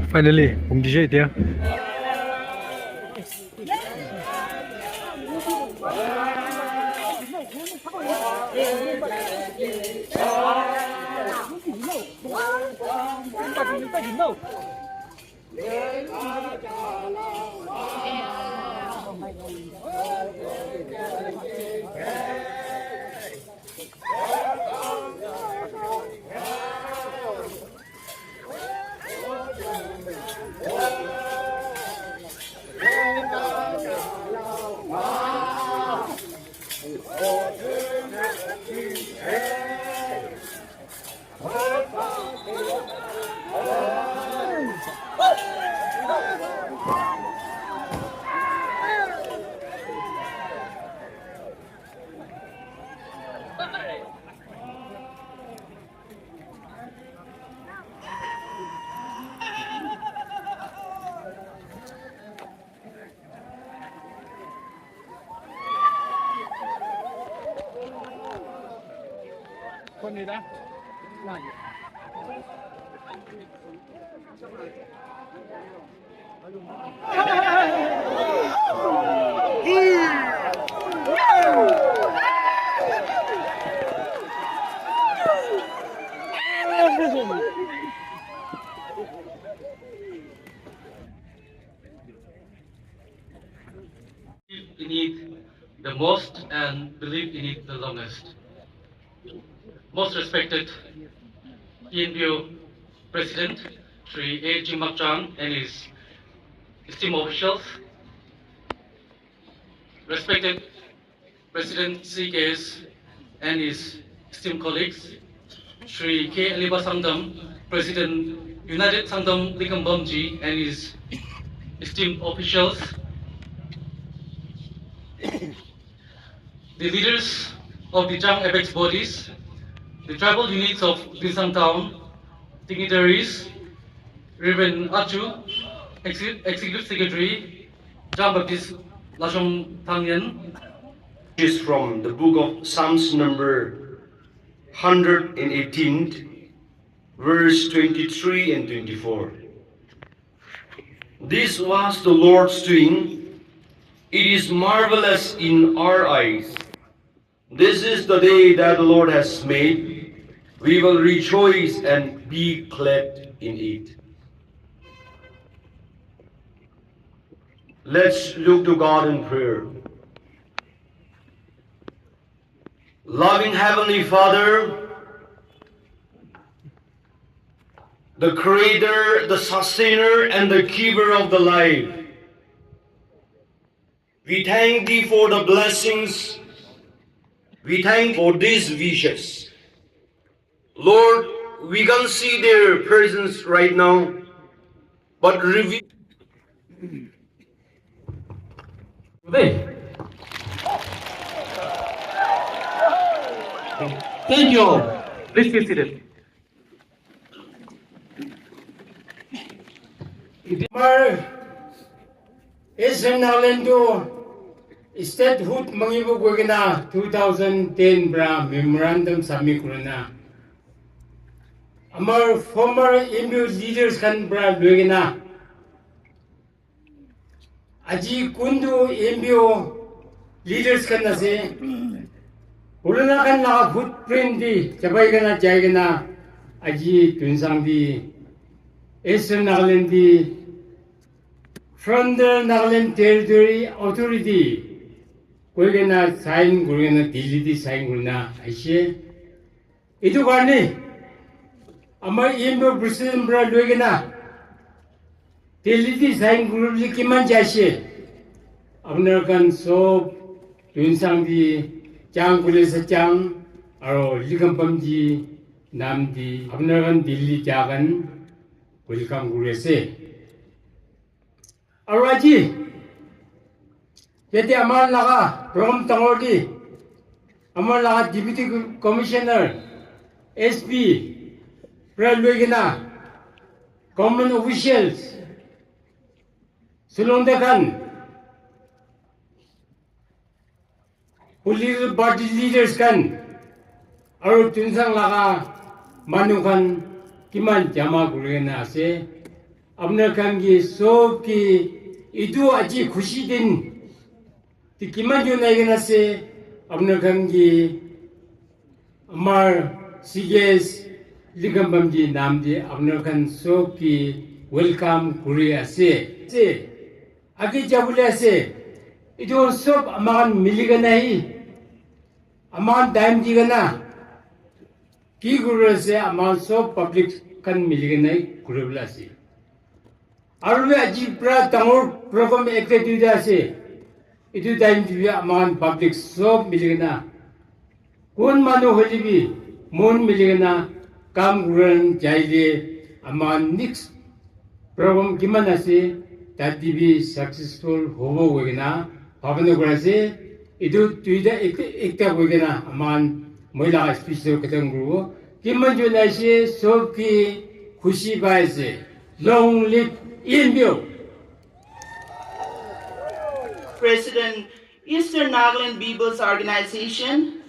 Finally, kung di siya ito ya. In it the most and believe in it the longest. Most respected ENPO President Sri A. Jimak Chang and his esteemed officials, respected President CKS and his esteemed colleagues, Sri K. Aliba Sangdam, President United Sangdam Likam Bamji and his esteemed officials, the leaders of the Chang Apex bodies, the tribal units of Binsang Town, dignitaries, Reverend Achu, Executive Secretary, Jean Baptiste Lashong Tangyan. Is from the book of Psalms number 118, verse 23 and 24. This was the Lord's doing. It is marvelous in our eyes. This is the day that the Lord has made. We will rejoice and be glad in it. Let's look to God in prayer. Loving Heavenly Father, the Creator, the Sustainer, and the Giver of the life, we thank Thee for the blessings. We thank for these wishes. Lord, we can see their presence right now, but reveal. Thank you all. Please be seated. Asian Nalendo Statehood Mangibu Gwagana 2010 Bra Memorandum Submit Kurana. Our former MU leaders can Bra Lugana. Aji Kundu MU leaders can say Ulana kan na footprint di Chabay Gana Jagana Aji Tunsang di Asian Nalendo from the Nagaland Territory Authority, Kogana sign Gurana Diliti sign Gurna, Aishe. Itu Garni, Amar Indo President Bra Lugana, Diliti sign Guruli Kiman Jashe, American soap, Tunsang di Chang Kulesa Chang, Aro Likampamji, Namdi, American Dili Jagan, Welcome Gurese. Araji, jadi amal laga Rom Tangordi, amal laga Deputy Commissioner, SP, Pralwegina, common officials, Sulong kan political party leaders kan aru tunsang laga manukan kiman jama kurena ase apna kan ki sob ki idu aji khushi din ti kiman jo naigena se apna kan ki amar siges ligambam ji nam ji apna kan sob ki welcome kuri ase se agi jabule ase idu sob amakan miligana hi amakan daim jigana ki guru se amakan sob public kan miligana hi kuribla ase aru aji pra tamur program ekte duida ase idu daim jiya amakan public sob miligana kon manu holibi mon miligana kam guran jaile amakan next program gimana ase that be successful hobo wegena bhavana gurase idu tuida ekta wegena aman moila speech ketang guru kiman jona se sob ki khushi bai se long live Inbyo. President Eastern Nagaland People's Organization,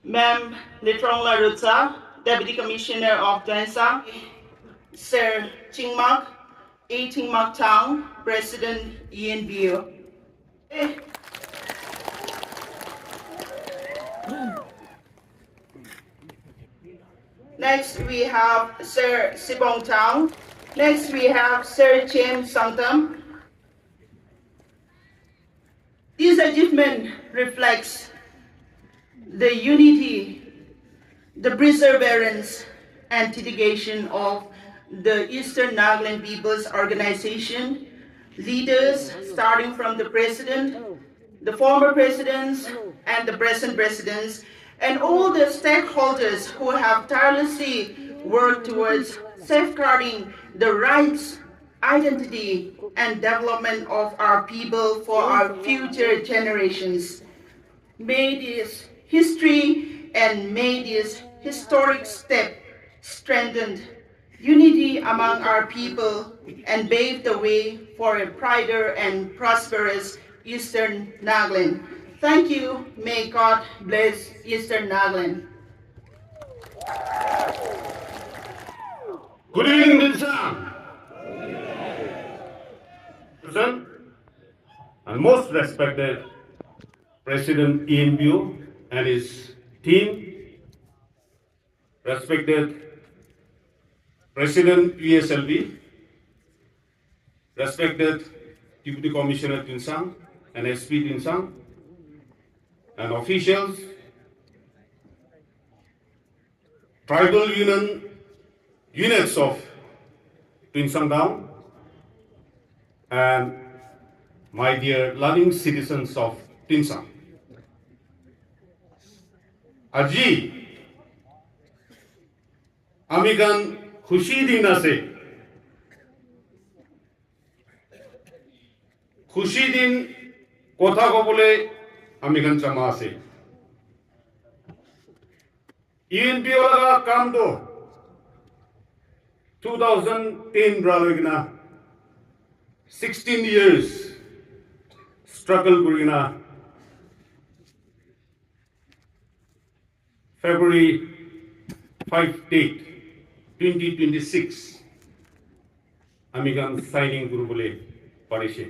Ma'am Litrongla Rutsa, Deputy Commissioner of Tuensang, Sir Chingmak, A. Chingmak Tang, President Ian Bio. Next we have Sir Sibong Tang. Next we have Sir Chem Sangtam. This achievement reflects the unity, the perseverance, and dedication of the Eastern Nagaland People's Organization, leaders starting from the President, the former Presidents, and the present Presidents, and all the stakeholders who have tirelessly worked towards safeguarding the rights, identity, and development of our people for our future generations. May this history and may this historic step strengthen unity among our people and pave the way for a brighter and prosperous Eastern Nagaland. Thank you. May God bless Eastern Nagaland. Good evening, Minister. Present and most respected President Ian Bio and his team, respected President PSLV, respected Deputy Commissioner Tuensang and SP Tuensang, and officials, tribal units of Tuensang Down, and my dear loving citizens of Tuensang. Aji, Amigan Khushi din ase. Khushi din kotha ko bole Amigan chama ase. Ian Biolaga kam do 2010 bralogina 16 years struggle kurina February 5 date 2026 Amigan signing guru bole parise.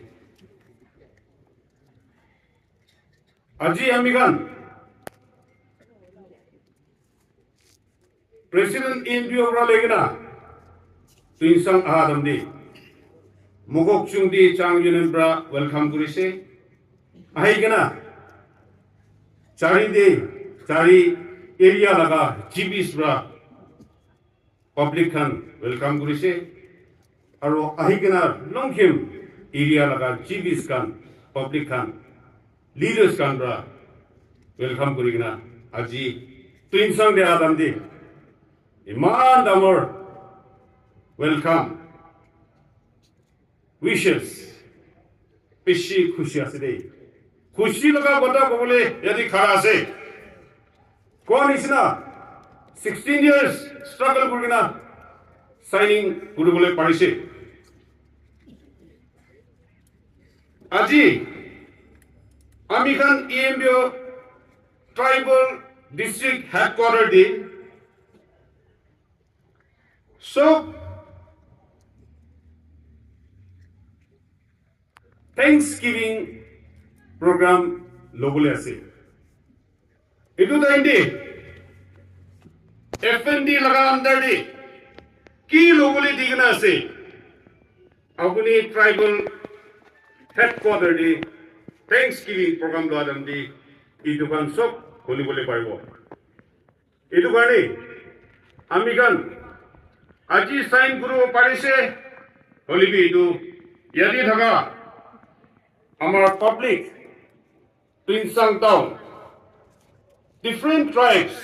Aji Amigan President Indio Bralegina Tuensang Ahadam di Mugok Chung di Chang Yunan Bra welcome Gurise Ahigana Chari de Chari area laga GBs Bra public kan welcome Gurise Aro Ahigana Longkim area laga GBs kan public kan leaders kan Bra welcome Gurigana Aji Tuensang de Ahadam di Iman Damor welcome wishes pishi khushi aside khushi laga bata ko bole yadi khara ase kon isna 16 years struggle kurina signing guru bole parise আজি আমি খান EMBO tribal district headquarter দি সব Thanksgiving programme লবলে আছে এটু time দি FND লাগা under the কি লবলে দিগনা আছে আপনি tribal headquarter দি Thanksgiving programme লোৱা দি এই দোকান সব খুলিবলৈ পাৰিব এইটো কাৰণে আমি গান আজি সাইন কৰিব পাৰিছে হলিবি এইটো ইয়াদি থকা আমাৰ পাব্লিক তিনসাং টাউন ডিফারেন্ট ট্রাইবস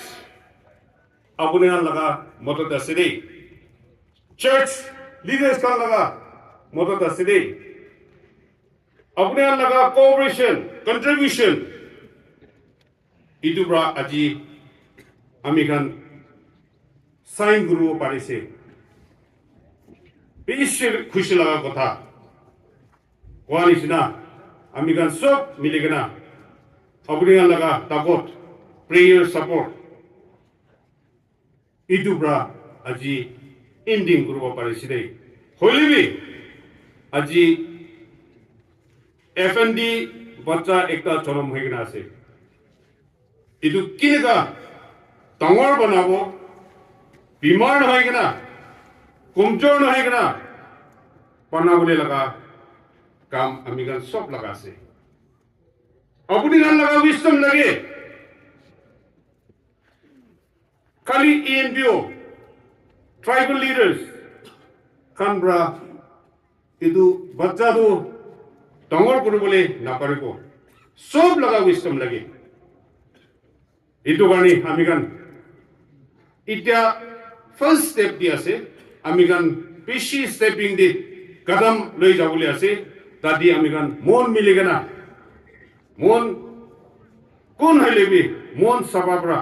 আপুনি লগা মতত আছে দেই চার্চ লিডার্স kan লগা মতত আছে দেই আপুনি লগা কোঅপারেশন কন্ট্রিবিউশন ইটো ব্ৰা আজি আমি গান সাইন কৰিব পাৰিছে বেশি খুশি লাগা কথা কোৱা নিচিনা আমি গান সব মিলি কিনা আপুনি লগা তাবত প্ৰেয়াৰ সাপোৰ্ট ইটো ব্ৰা আজি এন্ডিং কৰিব পাৰিছে দেই হলিবি আজি FND বাচ্চা একটা চৰম হয়ে কিনা আছে ইটো কেনেকা ডাঙৰ বনাব বিমাৰ নহয় কিনা কমজোৰ নহয় কিনা বনাবলৈ লগা কাম আমি গান সব লগা আছে আপুনি গান লগা উইষ্টম লাগে খালি ENBO ট্রাইবাল লিডার্স খান ব্ৰা ইটো বাচ্চাটো ডাঙৰ কৰিবলৈ নাপাৰিব সব লগা উইষ্টম লাগে এইটো কাৰণে আমি গান এতিয়া ফার্স্ট স্টেপ দি আছে আমি গান বেশি স্টেপিং দি কদম লৈ যাবলৈ আছে তাদি আমি গান মন মিলি কেনা মন কোন হলেবি মন সবাবরা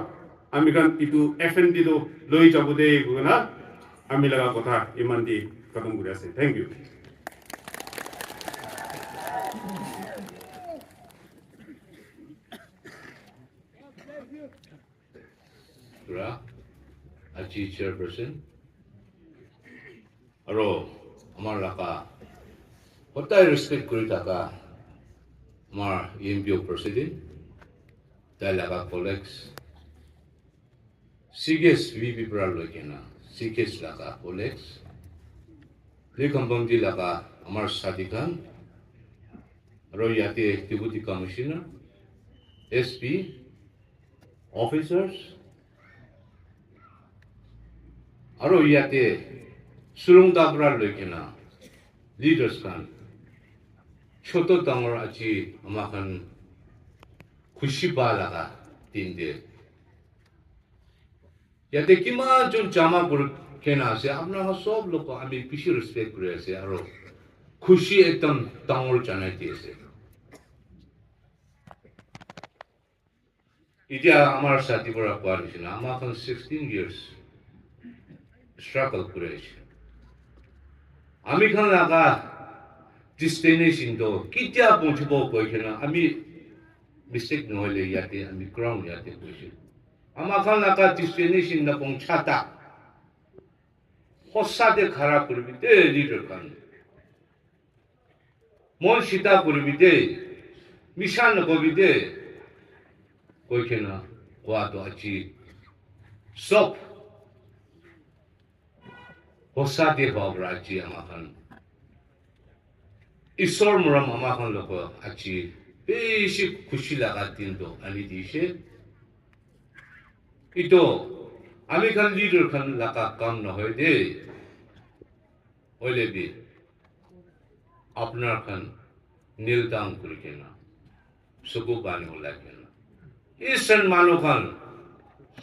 আমি গান ইটো FND তো লৈ যাব দে গুনা আমি লগা কথা ইমান দি কদম কৰি আছে থ্যাংক ইউ আজি চেয়াৰপাৰসন আৰু আমাৰ লাকা সদায় ৰেসপেক্ট কৰি থকা আমাৰ EMBO প্ৰেসিডেন্ট তাই লাকা কলেক্স সিগেস VP পৰা লৈকে না সিগেস লাকা কলেক্স লেকম্বংদি লাকা আমাৰ সাদিকান আৰু ইয়াতে ডেপুটি কমিশনাৰ SP অফিসাৰ্স আৰু ইয়াতে সুৰং দাবৰা লৈকে না লিডাৰ্স খান ছোট ডাঙৰ আজি আমাখান খুশি বা লাগা দিন দে ইয়াতে কিমান জন জামা কৰি কেনা আছে আপোনালোক সব লোক আমি বেছি ৰেসপেক্ট কৰি আছে আৰু খুশি একদম ডাঙৰ জানাই দি আছে এতিয়া আমাৰ সাথী পৰা কোৱা নিচিনা আমাখান 16 years struggle করে আমি খান লাগা ডেস্টিনেশন তো কিতিয়া পৌঁছব কইছে না আমি মিস্টেক নহলে ইয়াতে আমি গ্রাউন্ড ইয়াতে কইছে আমার খান লাগা ডেস্টিনেশন না পৌঁছাতা হসাতে খারাপ করবি দে লিডার খান মন সীতা করবি দে মিশান করবি দে কইছে না কোয়া তো আছি সব হসাতে বাবরা আজি আমাখান ঈশ্বর মরম আমাখান লোক আজি বেশি খুশি লাগা দিন তো আনি দিছে ইতো আমি খান লিডার খান লাগা কাম নহয় দে হইলে বি আপনার খান নীলদাং করে কেনা সুকু বানি ওলা কেনা ইসন মানু খান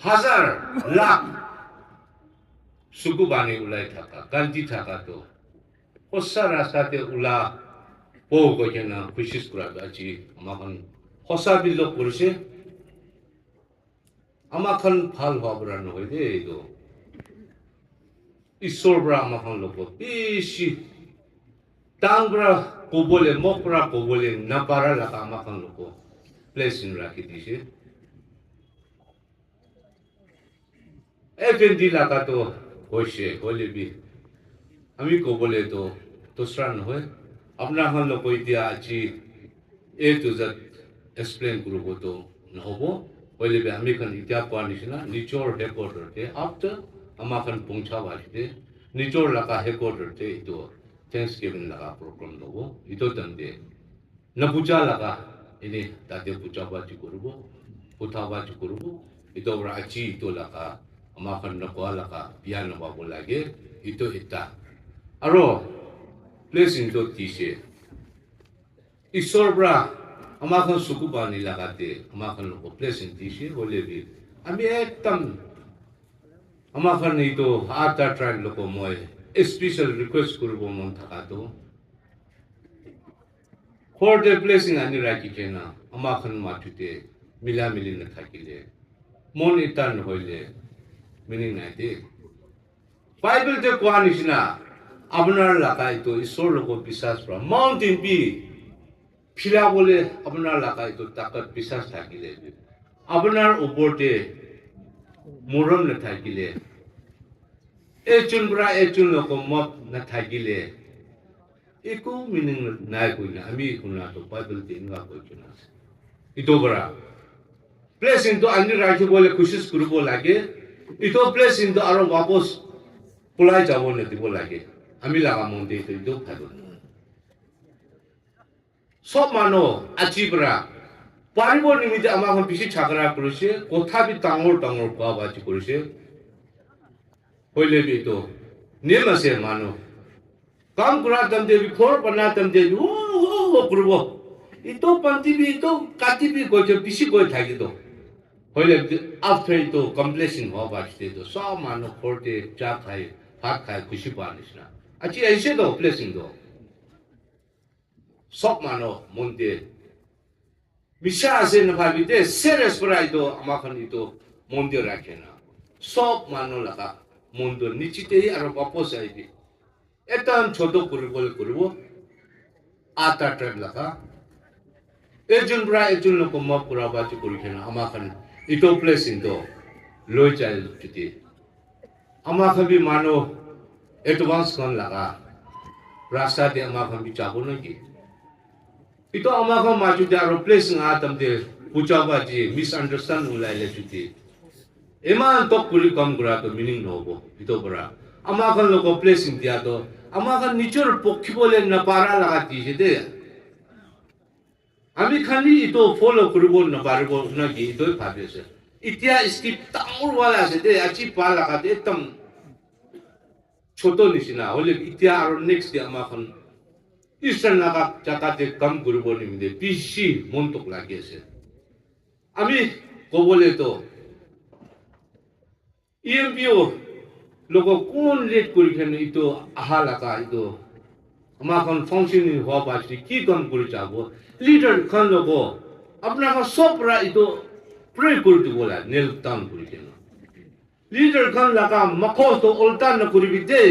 হাজার লাখ সুকু বানি উলাই থাকা কান্তি থাকা তো হসা রাস্তাতে উলা পো কইছে না কোশিশ করা আজি আমাখন হসা বিল করছে আমাখন ভাল হবরা নহয় দে তো ঈশ্বর বরা আমাখন লোক বেশি Tangra kubole mokra kubole napara laka amakan loko place in rakitisi. FND laka to hoshe holebi. Ami kubole to sran hoy. Apna han loko itia achi A to Z explain kurubo to nahobo. Holebi ami kan itia kwanisina nichor headquarter te after amakan pungcha wajde nichor laka headquarter te ito. Thanksgiving laga program logo ito tande na puja laga ini tate puja baji kurubo puta baji kurubo ito rachi ito laga amakan na kwa laga piano babo lagi ito ita aro place into tise isorbra amakan sukuba ni laga te amakan logo place in tise holebi ami etam amakan ito ata tribe logo moy special request kurubo mon thakato for the blessing ani raki kena amakhan matute mila mili na thakile mon itan hoile meaning naite bible te kwanisna abnar lakai to isor logo bisas pra mountain bi phila bole abnar lakai to takat bisas thakile abnar uporte muram na thakile echun loko mop na thagile eko meaning na koina ami kuna to bible tin ga ko chuna ito bra place into ani rakhi bole kushish kurubo lage ito place into aro wapos pulai jabo ne dibo lage ami laga monde to ito phado sob mano achibra paribo nimite ama bisi chakra kuruse kothabi tangor kwa baji kuruse hoile to nema se mano kam kura tam de before bana tam de o kurbo ito panti bi to kati bi go je bisi go thagi to hoile after to completion ho ba ste to so mano forte cha khai hat khai kushi ba nisna achi aise do blessing do sok mano monde misha ase na bhabi de serious prai do amakhan ito monde rakhena sok mano laka mundo nichite aro wapos aidi etan chodo kuribo ata tribe laka ejun loko map kuraba chu kurikena amakan ito place indo loy child chiti amakan bi mano advance kan laka rasta de amakan bi chabo nagi ito amakan maju de aro place nga tamde puchaba ji misunderstand ulai le chiti eman tok kuri kam kura to meaning no bo ito bra amakan loko placing dia to amakan nichor pokhibole na para lagati je de ami khani ito follow kuribo na paribo na gi ito bhabe se itia skip taur wala se de achi pa lagate tam choto nisina hole itia aro next dia amakan isan laga jakate kam kuribo ni de pc montok lagi se ami kobole to EMPO logo kon let kurikhen ito ahalaka ito amakan functioning ho basti ki kam kuri chabo leader khan logo apna ka sopra ito pray kurti bola nel tam kurikhen leader khan laka makho to ulta na kuribite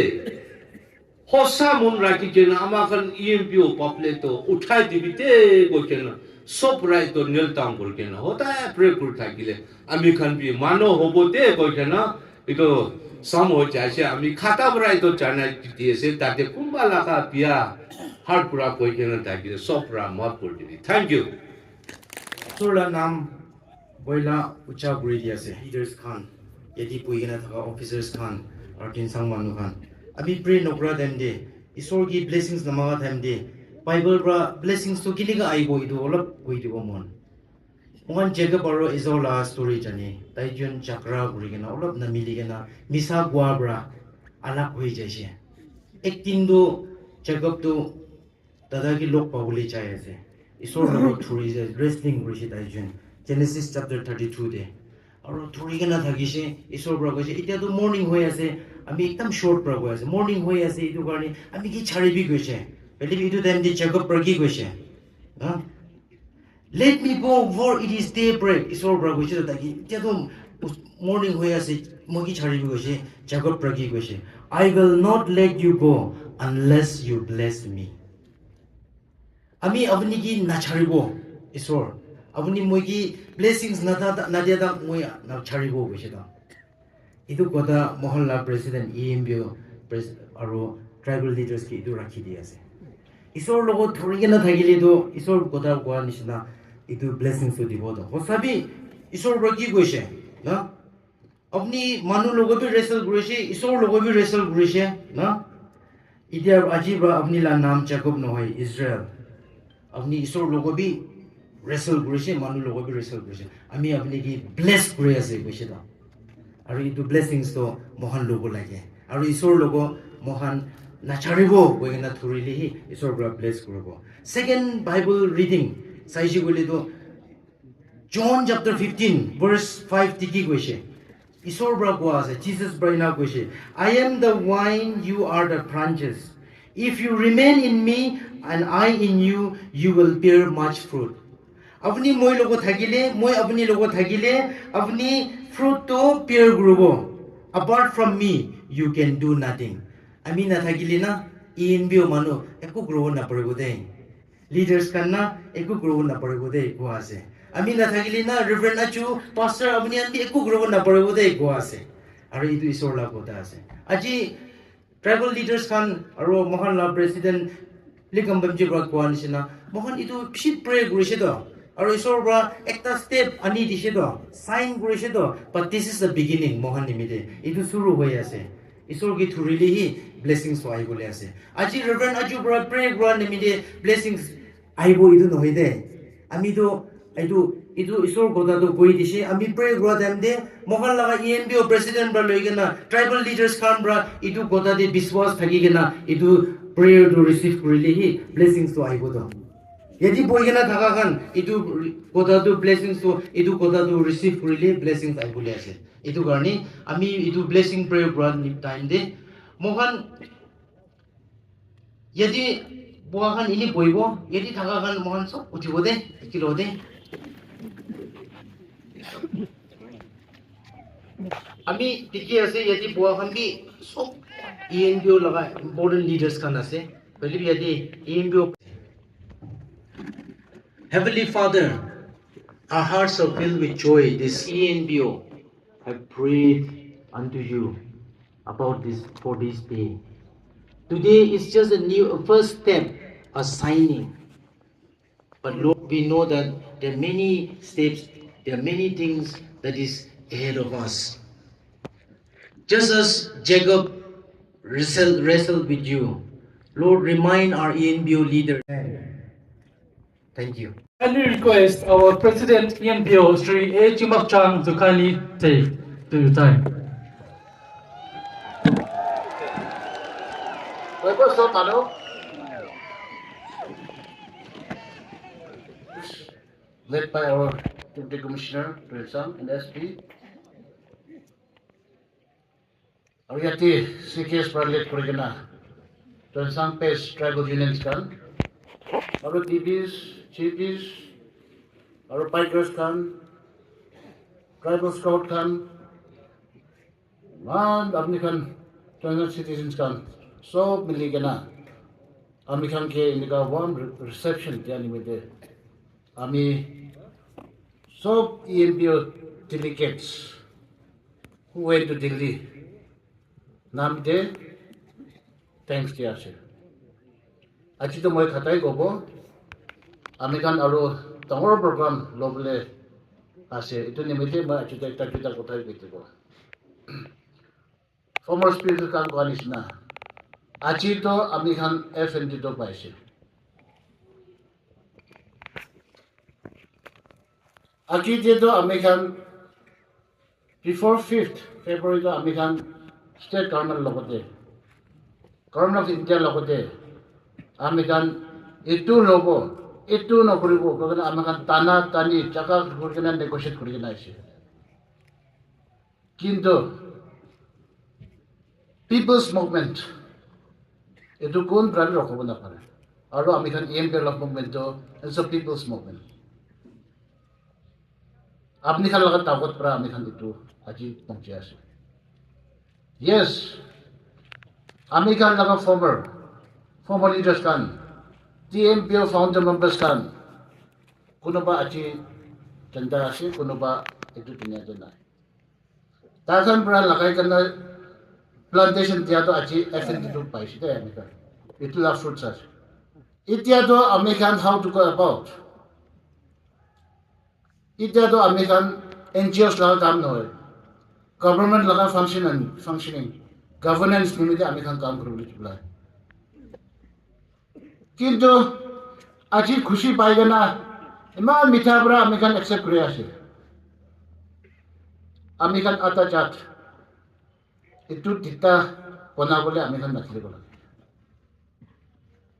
hosa mun raki kena amakan EMPO populate to uthai dibite ko kena sopra ito nel tam kurikhen hota pray kur thakile ami khan bi mano hobote ko kena ito samo jaise ami khata bra ito chana diese tate kumbala ka pia har pura koi kena takile sopra mat kurdi thank you Surla nam boila ucha guri diase leaders khan yedi puigena thaka officers khan artin sang manu khan abi pray nokra dem de isor ki blessings namaga them de bible bra blessings to kiliga aibo idu olap koi dibo mon One Jacob Baro is all our story journey. Taijun Chakra Gurigana, all of Namiligana, Misa Guabra, Alak Wajashi. Ektindo Jacob to Tadaki Lok Pavuli Chayase. It's all about tourism, wrestling Rishi Taijun. Genesis chapter 32 day. Or Turigana Tagishi, it's all Bragoshi. It is morning where I say, I make them short progress. Morning where I say, to Garni, I make it Charibi Gushe. Believe you to them the Jacob Pragi Gushe. Let me go, for it is daybreak. It's all bravo. Morning where I say, Mogi Charibi Jacob Pragi. I will not let you go unless you bless me. আমি আপনি কি নাচাৰিব ঈশ্বৰ আপুনি মই কি blessings Nadia দাম মই নাচাৰিব কৈছে দাম এইটো কথা মহল্লা প্ৰেচিডেণ্ট EMBO আৰু ট্ৰাইবেল লিডাৰ্ছ কি এইটো ৰাখি দি আছে ঈশ্বৰৰ লগত ধৰি কিনে থাকিলেতো ঈশ্বৰৰ কথা কোৱা নিচিনা এইটো ব্লেছিংছটো দিব সঁচাবি ঈশ্বৰৰ পৰা কি কৈছে না আপুনি মানুহ লগত ৰেচেল কৰিছে ঈশ্বৰৰ লগত ৰেচেল কৰিছে না এতিয়া আজিৰ পৰা আপুনি নাম জাকব নহয় ইজৰাইল আপনি ঈশ্বৰ লগবি ৰেচেল কৰিছে মানুহ লগবি ৰেচেল কৰিছে আমি আপনি কি ব্লেছ কৰি আছে কৈছে দাম আৰু এইটো ব্লেছিংছটো মহান ল'ব লাগে আৰু ঈশ্বৰ লগ মহান নাচাৰিব কৈ কিনে ধৰিলেহি ঈশ্বৰৰ পৰা ব্লেছ কৰিব ছেকেণ্ড বাইবল ৰিডিং চাইছে গ'লেতো John chapter 15 verse 5 কি কৈছে ঈশ্বৰৰ পৰা কোৱা আছে Jesus পৰা কৈছে I am the vine you are the branches if you remain in me and I in you you will bear much fruit আপনি মই লগত থাকিলে মই আপনি লগত থাকিলে আপনি ফ্ৰুটটো bear কৰিব apart from me you can do nothing আমি নাথাকিলে না EMBO মানুহ একো গ্ৰহ নপৰিব দেই লিডাৰ্ছ কান্না একো গ্ৰহ নপৰিব দেই কোৱা আছে আমি নাথাকিলে না ৰেভাৰেণ্ড আচু পাষ্টাৰ আপুনি আমি একো গ্ৰহ নপৰিব দেই কোৱা আছে আৰু এইটো ঈশ্বৰৰ লাভ কথা আছে আজি ট্ৰাইবেল লিডাৰ্ছ খান আৰু মহল্লা প্ৰেচিডেণ্ট লিকম্বমজি পৰা কোৱা নিচিনা মহান এইটো পিছত প্ৰে কৰিছে তো আৰু ঈশ্বৰৰ পৰা একটা ষ্টেপ আনি দিছে তো চাইন কৰিছে তো বাট দিছ ইজ দ্য বিগিনিং মহান নিমিতে এইটো শুৰু হৈ আছে ঈশ্বৰ কি ধৰিলেহি ব্লেছিংছ আহিবলৈ আছে আজি ৰেভাৰেণ্ড আজুৰ পৰা প্ৰে কৰা নিমিতে ব্লেছিংছ আহিব এইটো নহয় দে আমিতো এইটো ঈশ্বৰৰ কথাটো কৈ দিছে আমি প্ৰে কৰা টাইম দে মহান লগা EMBO প্ৰেচিডেণ্ট পৰা লৈ কিনে ট্ৰাইবেল লিডাৰ্ছ খান পৰা এইটো কথাতে বিশ্বাস থাকি কিনে এইটো প্ৰেয়াৰটো ৰিচিভ কৰিলেহি ব্লেছিংছটো আহিব তো যদি বহি কিনে থকা খান এইটো কথাটো ব্লেছিংছটো এইটো কথাটো ৰিচিভ কৰিলে ব্লেছিংছ আহিবলৈ আছে এইটো কাৰণে আমি এইটো ব্লেছিং প্ৰেয়াৰ কৰা টাইম দে মহান যদি বহা খান এনে বহিব যদি থকা খান মহান চব উঠিব দে একেলগ দে আমি ঠিকে আছে যদি বহা খান কি চব EMBO লগা ইম্পৰ্টেণ্ট লিডাৰ্ছ খান আছে যদি যদি EMBO Heavenly Father, our hearts are filled with joy. This EMBO have prayed unto you about this for this day. Today is just a first step, a signing. But Lord, we know that there are many steps, there are many things that is ahead of us. Just as Jacob wrestled with you, Lord, remind our EMBO leader. Thank you. Kindly request our President EMBO, Sri A. Chimak Chang, to kindly take to your time. Led by our Deputy Commissioner, Tuilsang, and SP. Ariati, CKS Parlet Kurigana, Tuilsang Pes Tribal Unions Khan, our DPs, Chiefs, our Pikers Khan, Tribal Scout Khan, and American Tuilsang Citizens Khan, so Miligana, American K Indica warm reception, Janimide. আমি সব EMBO delegates who went to Delhi নাম দে thanks দিয়া আছে আজি তো মই খাতাই কব আমি কান আৰু ডাঙৰ প্ৰগ্ৰাম লবলে আছে এটো নিমিতে মই আজি একটা কথাই কৈতে কব ফৰ্মাৰ স্পিৰিট কাম কৰা নিচিনা আজি তো আমি খান FND তো পাইছে Aki dito American before 5th February to American state government logote. Government of India logote. American itu logo itu no kuribo because American tana tani chaka kurikena negotiate kurikena ise. Kinto people's movement itu kun brand rokobo na pare. Aro American EMBO movement to it's a people's movement. আপনি খান লগা তাগত পৰা আমি খান ইটো আজি পৌঁছি আছে yes আমি খান লগা former leaders Khan TMPO founder members kan kuno ba achi chanda ase kuno ba itu dunia jana takan pra lakai kana plantation tia to achi FND2 paisi de amika itu la fruits ase itia to american how to go about itia to american NGOs la kam no government la functioning governance nimite american kam kuru chula কিন্তু আজি খুশি পাইগে না ইমান মিঠা পৰা আমি খান accept কৰি আছে আমি খান আটা চাট এইটো তিতা বনাবলৈ আমি খান নাছিল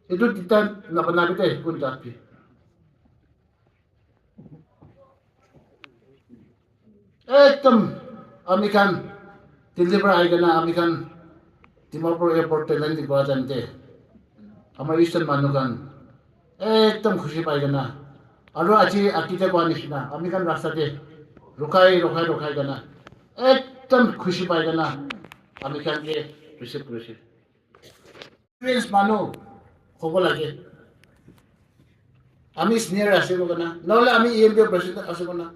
এইটো তিতা নবনাবি দে কোন জাতি একদম আমি খান দিল্লীৰ পৰা আহি কেনে আমি খান ডিমাপুৰ এয়াৰপৰ্ট লেণ্ডিং কৰা জানতে আমার ইস্টার্ন মানুষগান একদম খুশি পাইগে না আর আজি আকিতে কোয়া নিচিনা আমি কান রাস্তাতে রোখাই গানা একদম খুশি পাইগে না আমি কানকে রিসিভ করেছি এক্সপিরিয়েন্স মানুষ হব লাগে আমি সিনিয়র আসব না নহলে আমি EMPO প্রেসিডেন্ট আসব না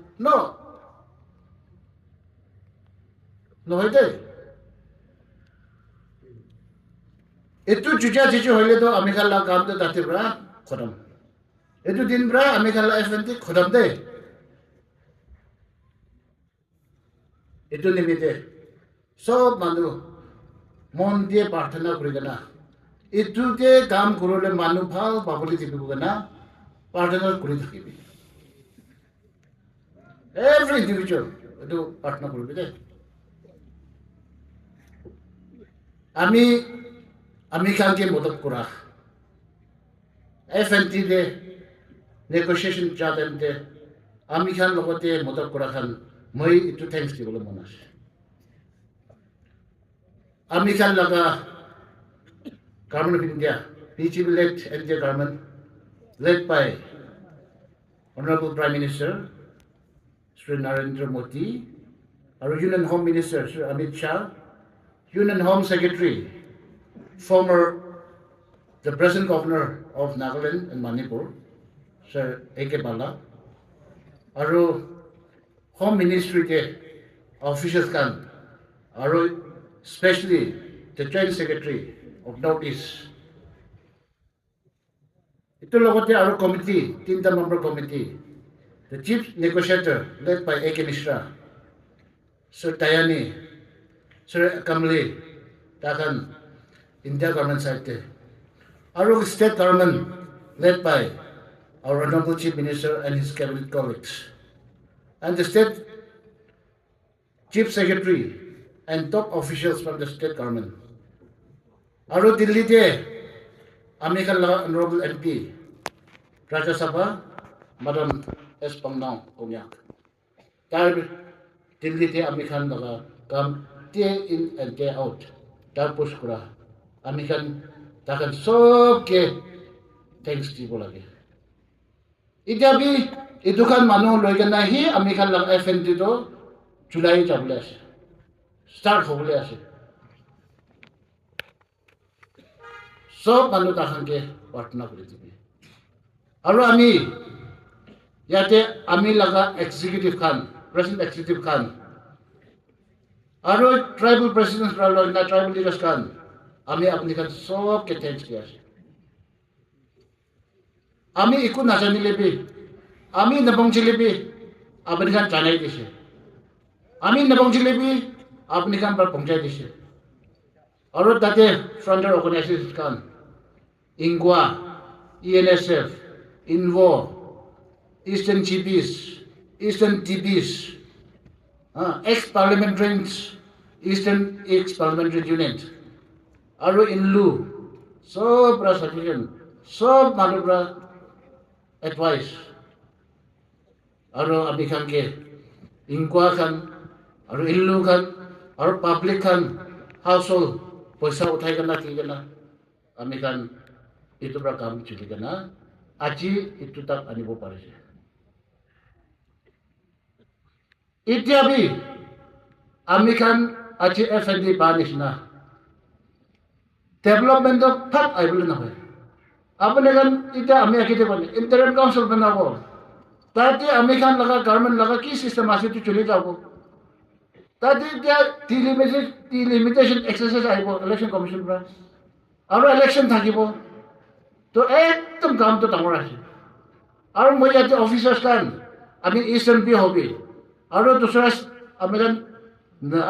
নহয় দে itu juja hole to ami khala kam to dati bra khodam itu din bra ami khala FND khodam de itu nimite sob manu mon die prarthana kori gana itu te kam korole manu bhal baboli dibu gana prarthana kori thakibi every individual itu prarthana korbe de আমি কালকে মদত করা FND দে negotiation চালেন দে আমি খান লগতে মদত করা খান মই একটু থ্যাংকস দিবলৈ মন আছে আমি খান লগা government of India BJP-led India government led by Honorable Prime Minister Sri Narendra Modi our Union Home Minister Sri Amit Shah Union Home Secretary the present governor of Nagaland and Manipur, Sir A.K. Bala, Aru Home Ministry ke officials kan, Aru especially the Joint Secretary of Northeast. Itu logote aru committee, 3-member committee, the chief negotiator led by A.K. Mishra, Sir Tayani, Sir Kamli, Takan, India government side. Our state government led by our Honorable Chief Minister and his cabinet colleagues. And the state chief secretary and top officials from the state government. Our Delhi de American Honorable MP, Rajya Sabha, Madam S. Pangnao Konyak. Tar Delhi de American come day in and day out. Tar push kura. আমি খান তাকান সবকে thanks দিব লাগে এতিয়া B এই দোকান মানুহ লৈ কেনে আহি আমি খান FND তো জুলাই যাবলৈ আছে ষ্টাৰ্ট হ'বলৈ আছে সব মানুহ তাহানকে প্ৰাৰ্থনা কৰি দিবি আৰু আমি ইয়াতে আমি লগা এক্সিকিউটিভ খান প্ৰেচিডেণ্ট এক্সিকিউটিভ খান আৰু ট্ৰাইবেল প্ৰেচিডেণ্ট ট্ৰাইবেল লিডাৰ্ছ খান আমি আপনি খান সবকে থ্যাংকস দিয়ে আসি আমি একটু না জানিলে বি আমি নবংছিলে বি আপনি খান জানাই দিছে আমি নবংছিলে বি আপনি খান পৌঁছাই দিছে আৰু তাতে ফ্ৰণ্টাৰ অৰ্গেনাইজেশ্যন খান ইংগুৱা ENSF ইনভো eastern GPs eastern TPs ex-parliamentarians Eastern ex-parliamentary unit Aru inlu, sob suggestion, sob manubra advice. Aru abi khan ke ingwa khan, aru inlu khan, aru public khan, household paisa uthai kana ki kana, ami khan itu pra kam chuli kana, aji itu tak anibo parise. Itya bi, ami khan aji FND banish na. Development of thought I will know. Apne kan ita ami akite bani interim council banabo. Tadi ami kan laga government laga ki system ase tu chuli jabo. Tadi dia delimitation exercise aibo election commission pra. Aro election thakibo. To ekdom kaam to dangor ase. Aro moi yate officers kan ami eastern bi hobi. Aro dusra ami kan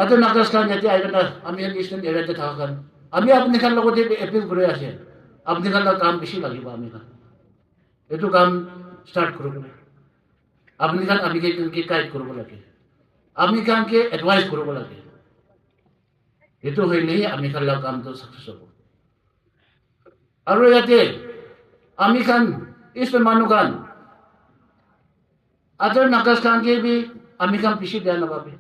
ada nagas kan yate aigana ami eastern area te thakan. Ami apne kan logote appeal kore ase. Apne kan la kaam beshi lagibo ami kan. Etu kaam start koro. Apne kan ami ke guide koro lage. Ami kan ke advice koro lage. Etu hoile ami kan la kaam to success hobo. Aro yate ami kan eastern manu kan other nagas kan ke bhi ami kan pishi dhyan lagabe.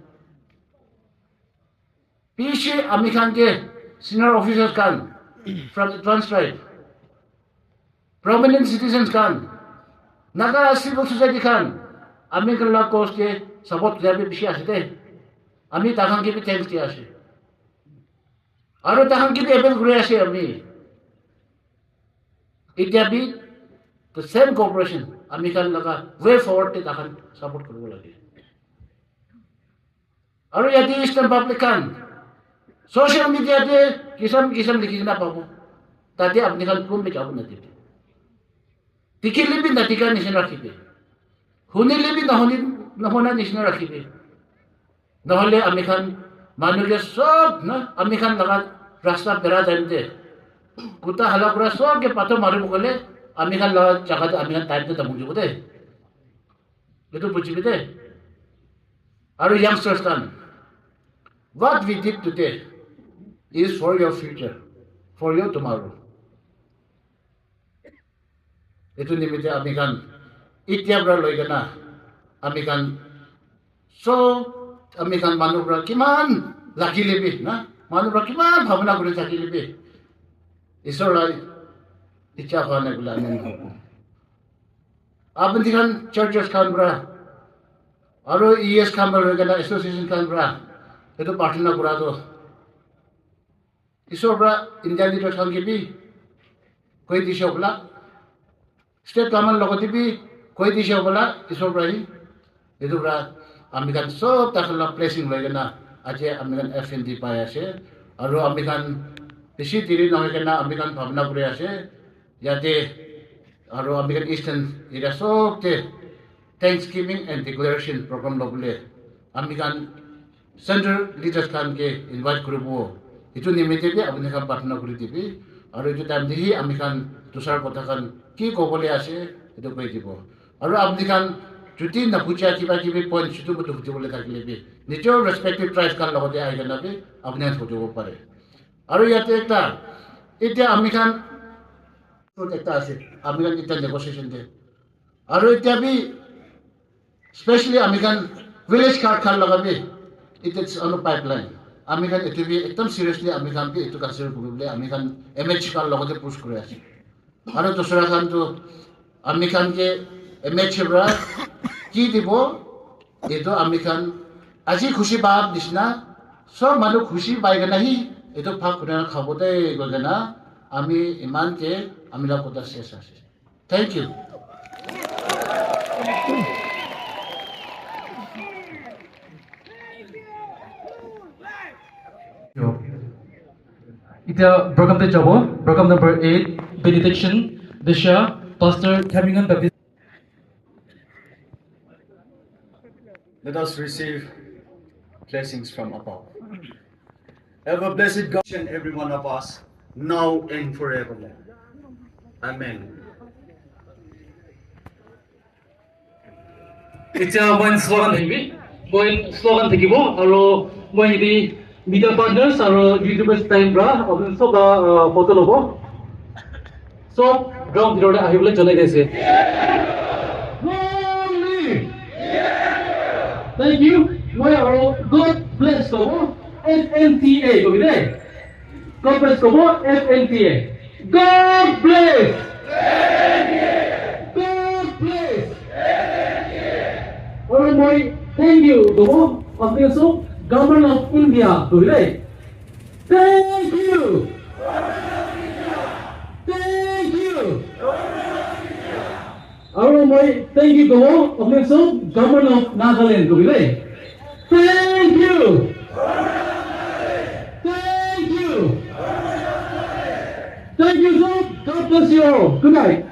Pishi ami kan ke senior officers kan from the Trans tribe, prominent citizens kan, naga civil society kan, ami kan la cause ke support jabe pishi asite. Ami tahan ke bhi thanks kiya ase. Aro tahan ke bhi appeal kore ase ami. It be the same cooperation. Ami kan laga way forward te tahan support koro lage. Aro yati Eastern public kan social media te kisam likhi na pabo. Tadi apni kan room me jabu na dite. Tikhi libi na tika nishna rakhibe. Huni libi na hona nishna rakhibe. Na hole ami kan manule sob na ami kan laga rasta bera dande. Kuta hala pura sob ke pato maru bole ami kan laga jaga ami kan time te tamu jubo de. Itu buji bide. Aro youngsters kan, what we did today is for your future, for your tomorrow. Itu nimite ami kan ityabra loi kana ami kan so ami kan manubra kiman laki lebi na manubra kiman bhavna kore thaki lebi. Isorai icha khane gula nen. Abandi kan churches kan bra aro ES kan bra kana association kan bra eto partner kura do isobra India leader kan ke bi koi disho bla state government logoti bi koi disho bla isobra hi eto bra ami kan sob takala placing loi kana aje ami kan FND pai ase aro ami kan beshi diri na kana ami kan bhavna kore ase yate aro ami kan eastern area sob te Thanksgiving and declaration program lobule ami kan central leaders kan ke invite koribo itu nimite bi apni kan partner kori dibi aro itu time dihi ami kan dusar kotha kan ki kobole ase itu koi dibo aro apni kan juti na puja kiba kibi point chutu butu butu bole thakile bi nijo respective tribes kan logote aigana bi apni kan hojibo pare aro yate ekta ite ami kan to ekta ase ami kan ita negotiation de aro ita bi especially ami kan village card kan lagabe it is on a pipeline ami kan itu bi ekdam seriously ami kan bi itu consider kurule ami kan MH kan logote push kore ase aro dusra kan to ami kan ke MH bra ki dibo eto ami kan aji khushi bab disna sob manu khushi bai gana hi eto phak kuna khabote golena ami iman ke amila kota ses ase. Thank you. Ita program te jabo program number 8 benediction Disha Pastor Camingan Baptist. Let us receive blessings from above. Have a blessed God and every one of us, now and forever. Amen. Ita one slogan thakibi one slogan thakibo aro moi di media partners aro YouTubers time bra apun sob photo lobo sob ground zero te ahibole janai dise. Thank you. Moi aro God bless kobo FNTA ko bide. God bless kobo FNTA. God bless. God bless. Alright, moi thank you kobo official Government of India ko bide. Thank you. Thank you. Oro moi thank you go ông số government of Nagaland của mình. Thank you. Thank you. Thank you so. God bless you all. Good night.